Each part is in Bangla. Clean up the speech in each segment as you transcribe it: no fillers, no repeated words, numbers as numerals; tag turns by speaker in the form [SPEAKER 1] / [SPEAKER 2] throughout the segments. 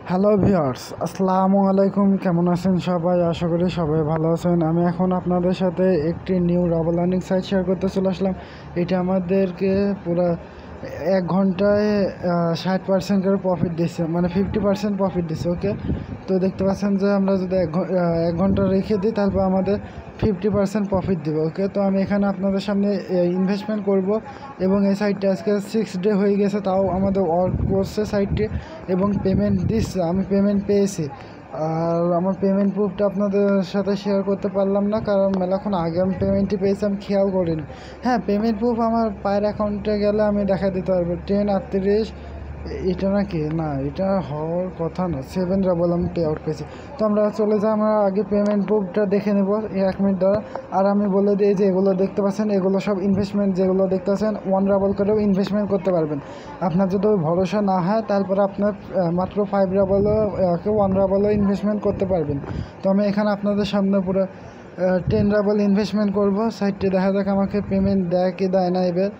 [SPEAKER 1] হ্যালো ভিউয়ার্স, আসসালামু আলাইকুম। কেমন আছেন সবাই? আশা করি সবাই ভালো আছেন। আমি এখন আপনাদের সাথে একটি নিউ রাবাল আর্নিং সাইট শেয়ার করতে চলে আসলাম। এটা আমাদেরকে পুরো 1 ঘন্টায় 60% করে প্রফিট দিচ্ছে, মানে 50% প্রফিট দিচ্ছে। ওকে, তো দেখতে পাচ্ছেন যে আমরা যদি 1 ঘন্টা রেখে দিই তারপর আমাদের 50% প্রফিট দেবে। ওকে, তো আমি এখানে আপনাদের সামনে ইনভেস্টমেন্ট করব এবং এই সাইটটা আজকে 6 ডে হয়ে গেছে, তাও আমাদের ওয়ার্ক করছে সাইটটি এবং পেমেন্ট দিচ্ছে। আমি পেমেন্ট পেয়েছি, আর আমার পেমেন্ট প্রুফটা আপনাদের সাথে শেয়ার করতে পারলাম না, কারণ মেলাক্ষণ আগে আমি পেমেন্টটি পেয়েছি, আমি খেয়াল করিনি। হ্যাঁ, পেমেন্ট প্রুফ আমার পায়ের অ্যাকাউন্টে গেলে আমি দেখা দিতে পারবো। 10:38 এটা নাকি না, এটা হওয়ার কথা না। 7 রাবল আমি পে আউট পেয়েছি। তো আমরা চলে যাই, আমরা আগে পেমেন্ট প্রুফটা দেখে নেব 1 মিনিট দ্বারা। আর আমি বলে দিই যে এগুলো দেখতে পাচ্ছেন, এগুলো সব ইনভেস্টমেন্ট। যেগুলো দেখতে পাচ্ছেন 1 রাবল করেও ইনভেস্টমেন্ট করতে পারবেন। আপনার যদি ভরসা না হয় তারপরে আপনার মাত্র 5 রাবলও 1 রাবলও ইনভেস্টমেন্ট করতে পারবেন। তো আমি এখানে আপনাদের সামনে পুরো 10 রাবল ইনভেস্টমেন্ট করব। সাইটটি দেখা যাক আমাকে পেমেন্ট দেয় কি দেয় না। এবার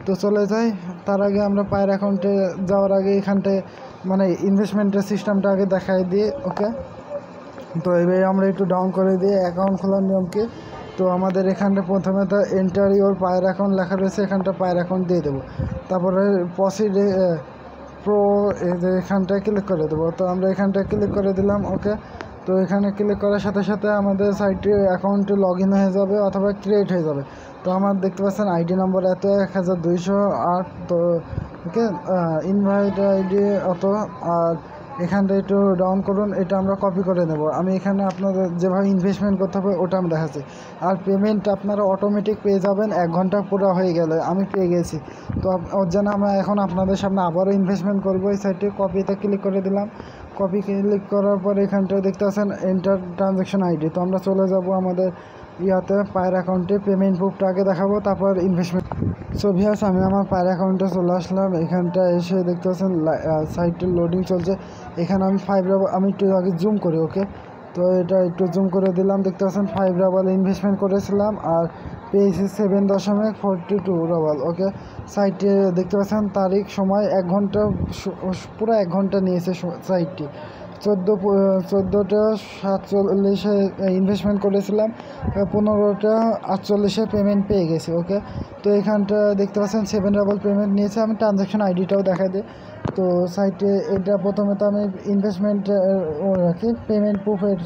[SPEAKER 1] তো চলে যাই। তার আগে আমরা পায়ের অ্যাকাউন্টে যাওয়ার আগে এখানটায় মানে ইনভেস্টমেন্টের সিস্টেমটা আগে দেখাই দিই। ওকে, তো এবার আমরা একটু ডাউন করে দিই অ্যাকাউন্ট খোলার নিয়মকে। তো আমাদের এখানটা প্রথমে তো এন্টার ইওর পায়ের অ্যাকাউন্ট লেখা রয়েছে, এখানটা পায়ের অ্যাকাউন্ট দিয়ে দেবো। তারপরে প্রসিড প্রো এখানটায় ক্লিক করে দেবো। তো আমরা এখানটায় ক্লিক করে দিলাম। ওকে, তো এখানে ক্লিক করার সাথে সাথে আমাদের সাইটটি অ্যাকাউন্টে লগ ইন হয়ে যাবে অথবা ক্রিয়েট হয়ে যাবে। তো আমার দেখতে পাচ্ছেন আইডি নম্বর এত 1208। তো ওকে, ইনভাইট আইডি অত। আর এখানটা একটু ডাউন করুন, এটা আমরা কপি করে নেব। আমি এখানে আপনাদের যেভাবে ইনভেস্টমেন্ট করতে হবে ওটা আমি দেখাচ্ছি। আর পেমেন্ট আপনারা অটোমেটিক পেয়ে যাবেন 1 ঘন্টা পুরো হয়ে গেলে। আমি পেয়ে গেছি। তো ওর জন্য আমরা এখন আপনাদের সামনে আবারও ইনভেস্টমেন্ট করবো। এই সাইটে কপিতে ক্লিক করে দিলাম। কপি ক্লিক করার পর এখানটায় দেখতে পাচ্ছেন এন্টার ট্রানজ্যাকশন আইডি। তো আমরা চলে যাব আমাদের ইয়াতে পায়ের অ্যাকাউন্টে। পেমেন্ট প্রুফটা আগে দেখাবো, তারপর ইনভেস্টমেন্ট। সো ভিউয়ার্স, আমি আমার পায়ের অ্যাকাউন্টে চলে আসলাম। এখানটা এসে দেখতে পাচ্ছেন সাইটের লোডিং চলছে। এখানে আমি 5 রাবল, আমি একটু আগে জুম করি। ওকে, তো এটা একটু জুম করে দিলাম। দেখতে পাচ্ছেন 5 রাবল ইনভেস্টমেন্ট করেছিলাম আর পেয়েছি 7.42 রাবল। ওকে, সাইটে দেখতে পাচ্ছেন তারিখ, সময় 1 ঘন্টা, পুরো 1 ঘন্টা নিয়েছে সাইটটি। 14টা 47 ইনভেস্টমেন্ট করেছিলাম, 15টা 48 পেমেন্ট পেয়ে গেছি। ওকে, তো এখানটা দেখতে পাচ্ছেন 7 রাবল পেমেন্ট নিয়েছে। আমি ট্রানজ্যাকশন আইডিটাও দেখাই দিই। তো সাইটে এটা প্রথমে তো আমি ইনভেস্টমেন্ট রাখি, পেমেন্ট প্রুফের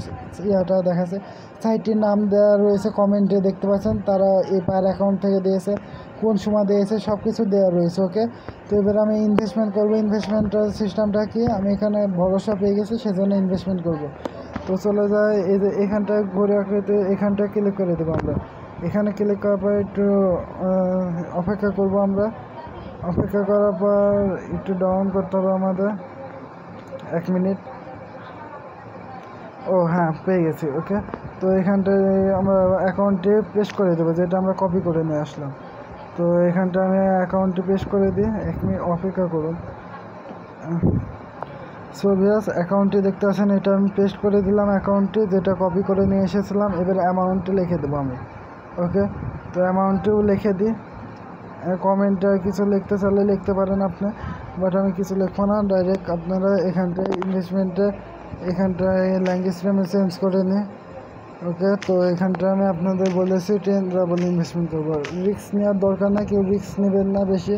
[SPEAKER 1] ইয়াটা দেখাচ্ছে। সাইটটির নাম দেওয়া রয়েছে কমেন্টে, দেখতে পাচ্ছেন তারা এই পায়ের অ্যাকাউন্ট থেকে দিয়েছে, কোন সময় দিয়েছে, সব কিছু দেওয়া রয়েছে। ওকে, তো এবার আমি ইনভেস্টমেন্ট করবো। ইনভেস্টমেন্টের সিস্টেমটা কি, আমি এখানে ভরসা পেয়ে গেছি সেজন্য ইনভেস্টমেন্ট করব। তো চলে যায় এই যে এখানটায় ঘুরে আকৃতি, এখানটায় ক্লিক করে দেবো আমরা। এখানে ক্লিক করার পর একটু অপেক্ষা করব আমরা। অপেক্ষা করার পর একটু ডাউন করতে হবে আমাদের 1 মিনিট। ও হ্যাঁ, পেয়ে গেছি। ওকে, তো এখানটায় আমরা অ্যাকাউন্টে পেস্ট করে দেবো, যেটা আমরা কপি করে নিয়ে আসলাম। তো এখানটা আমি অ্যাকাউন্টে পেস্ট করে দিই। 1 মিনিট অপেক্ষা করুন। সো ভিউয়ার্স, অ্যাকাউন্টে দেখতে পাচ্ছেন এটা আমি পেস্ট করে দিলাম অ্যাকাউন্টে, যেটা কপি করে নিয়ে এসেছিলাম। এবার অ্যামাউন্টে লিখে দেবো আমি। ওকে, তো অ্যামাউন্টেও লিখে দিই। কমেন্টে কিছু লিখতে চাইলে লিখতে পারেন আপনি, বাট আমি কিছু লিখবো না, ডাইরেক্ট আপনারা এখানটায় ইনভেস্টমেন্টে এখানটায় ল্যাঙ্গুয়েজটা আমি চেঞ্জ করে নিই। ওকে, তো এখানটা আমি আপনাদের বলেছি 10 রাবল ইনভেস্টমেন্ট করবো। রিস্ক নেওয়ার দরকার না, কেউ রিস্ক নেবেন না বেশি।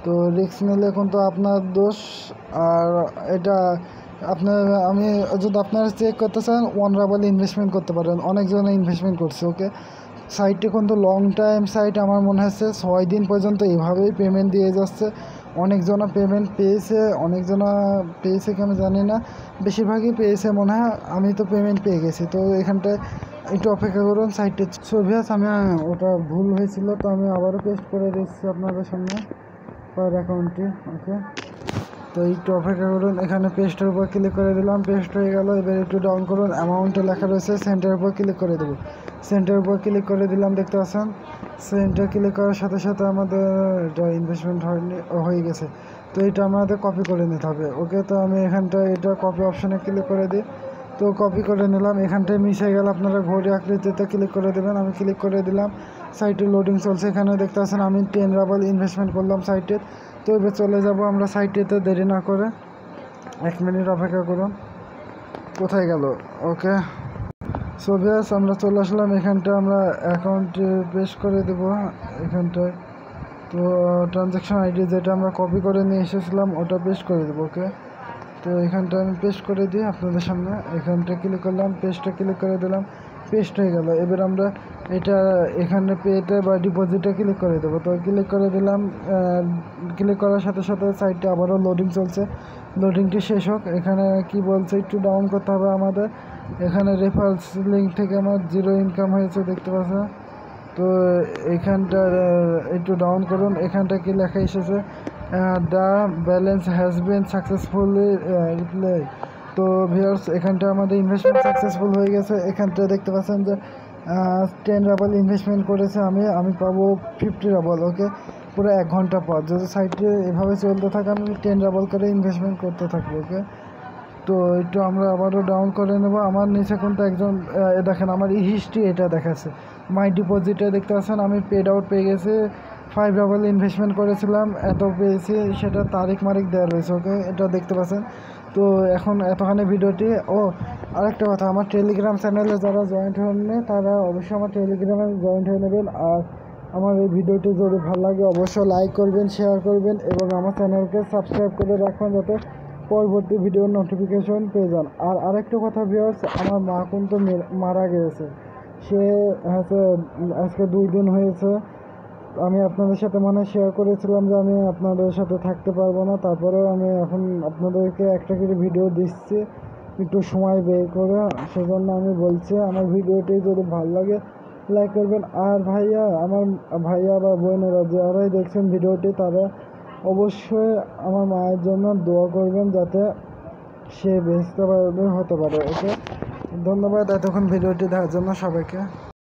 [SPEAKER 1] তো রিস্ক নিলে কিন্তু আপনার দোষ। আর এটা আপনার, আমি যদি আপনারা চেক করতে চান 1 রাবল ইনভেস্টমেন্ট করতে পারেন। অনেকজনে ইনভেস্টমেন্ট করছে। ওকে, সাইটটি কিন্তু লং টাইম সাইট, আমার মনে হচ্ছে 6 দিন পর্যন্ত এইভাবেই পেমেন্ট দিয়ে যাচ্ছে। অনেকজনা পেমেন্ট পেয়েছে, অনেকজনা পেয়েছে কি আমি জানি না, বেশিরভাগই পেয়েছে মনে হয়। আমি তো পেমেন্ট পেয়ে গেছি। তো এখানটায় একটু অপেক্ষা করুন সাইটটি। সো ভিউয়ার্স, আমি ওটা ভুল হয়েছিল, তো আমি আবারও পেস্ট করে দিচ্ছি আপনাদের সামনে পার অ্যাকাউন্টে। ওকে, তো একটু অপেক্ষা করুন। এখানে পেস্টের উপর ক্লিক করে দিলাম, পেস্ট হয়ে গেল। এবার একটু ডাউন করুন, অ্যামাউন্টে লেখা রয়েছে, সেন্টারের উপর ক্লিক করে দেবো। সেন্টারের উপর ক্লিক করে দিলাম, দেখতে পাচ্ছেন সেন্টার ক্লিক করার সাথে সাথে আমাদের এটা ইনভেস্টমেন্ট হয়ে গেছে। তো এটা আমাদের কপি করে নিতে হবে। ওকে, তো আমি এখানটায় এটা কপি অপশানে ক্লিক করে দিই। তো কপি করে নিলাম। এখানটায় মিশে গেল, আপনারা ঘড়ি আকৃতিতে ক্লিক করে দেবেন। আমি ক্লিক করে দিলাম। সাইটে লোডিং চলছে। এখানে দেখতে পাচ্ছেন আমি 10 রাবল ইনভেস্টমেন্ট করলাম সাইটে। তো এবার চলে যাব আমরা সাইটেতে, দেরি না করে। 1 মিনিট অপেক্ষা করুন। কোথায় গেল? ওকে, সো ভিউয়ার্স আমরা চলে আসলাম এখানটা, আমরা অ্যাকাউন্টে পেস্ট করে দেবো এখানটায়। তো ট্রানজ্যাকশন আইডি যেটা আমরা কপি করে নিয়ে এসেছিলাম ওটা পেস্ট করে দেবো। ওকে, তো এখানটা আমি পেস্ট করে দিই আপনাদের সামনে। এখানটা ক্লিক করলাম, পেস্টে ক্লিক করে দিলাম, পেস্ট হয়ে গেল। এবার আমরা এটা এখানে পেতে বা ডিপোজিটে ক্লিক করে দেবো। তো ক্লিক করে দিলাম, ক্লিক করার সাথে সাথে সাইটটা আবারও লোডিং চলছে, লোডিংটি শেষ হোক। এখানে কি বলছে একটু ডাউন করতে হবে আমাদের। এখানে রেফারেন্স লিঙ্ক থেকে আমার 0 ইনকাম হয়েছে দেখতে পাচ্ছেন। তো এখানটা একটু ডাউন করুন, এখানটা কি লেখা এসেছে, the balance has been successfully reply. তো ভিউয়ার্স এখানটা আমাদের ইনভেস্টমেন্ট সাকসেসফুল হয়ে গেছে। এখানটা দেখতে পাচ্ছেন যে 10 রাবল ইনভেস্টমেন্ট করেছে আমি পাবো 50 রাবল। ওকে, পুরো 1 ঘন্টা পর যদি সাইটে এভাবে চলতে থাকে আমি 10 রাবল করে ইনভেস্টমেন্ট করতে থাকবো। ওকে, তো একটু আমরা আবারও ডাউন করে নেব। আমার নিচে কিন্তু একজন দেখেন আমার হিস্ট্রি এটা দেখাচ্ছে, মাই ডিপোজিটে দেখতে পাচ্ছেন আমি পেড আউট পেয়ে গেছি। 5 রাবল ইনভেস্টমেন্ট করেছিলাম, এত পেয়েছি, সেটা তারিখ মারিখ দেওয়া রয়েছে। ওকে, এটা দেখতে পাচ্ছেন। তো এখন এতখানি ভিডিওটি, আরেকটা কথা, আমার টেলিগ্রাম চ্যানেলে যারা জয়েন্ট হননি তারা অবশ্যই আমার টেলিগ্রামে জয়েন্ট হয়ে নেবেন। আর আমার এই ভিডিওটি যদি ভালো লাগে অবশ্যই লাইক করবেন, শেয়ার করবেন এবং আমার চ্যানেলকে সাবস্ক্রাইব করে রাখবেন যাতে পরবর্তী ভিডিওর নোটিফিকেশন পেয়ে যান। আর আরেকটা কথা ভিউয়ার্স, আমার মা কিন্তু মারা গিয়েছে, সে হচ্ছে আজকে 2 দিন হয়েছে। আমি আপনাদের সাথে শেয়ার করেছিলাম যে আমি আপনাদের সাথে থাকতে পারবো না, তারপরেও আমি এখন আপনাদেরকে একটা করে ভিডিও দিচ্ছি একটু সময় বের করে। সেজন্য আমি বলছি আমার ভিডিওটি যদি ভালো লাগে লাইক করবেন। আর আমার ভাইয়া বা বোনেরা যারাই দেখছেন ভিডিওটি তারা অবশ্যই আমার মায়ের জন্য দোয়া করবেন যাতে সে বেঁচতে পারবে হতে পারে। ওকে, ধন্যবাদ এতক্ষণ ভিডিওটি দেখার জন্য সবাইকে।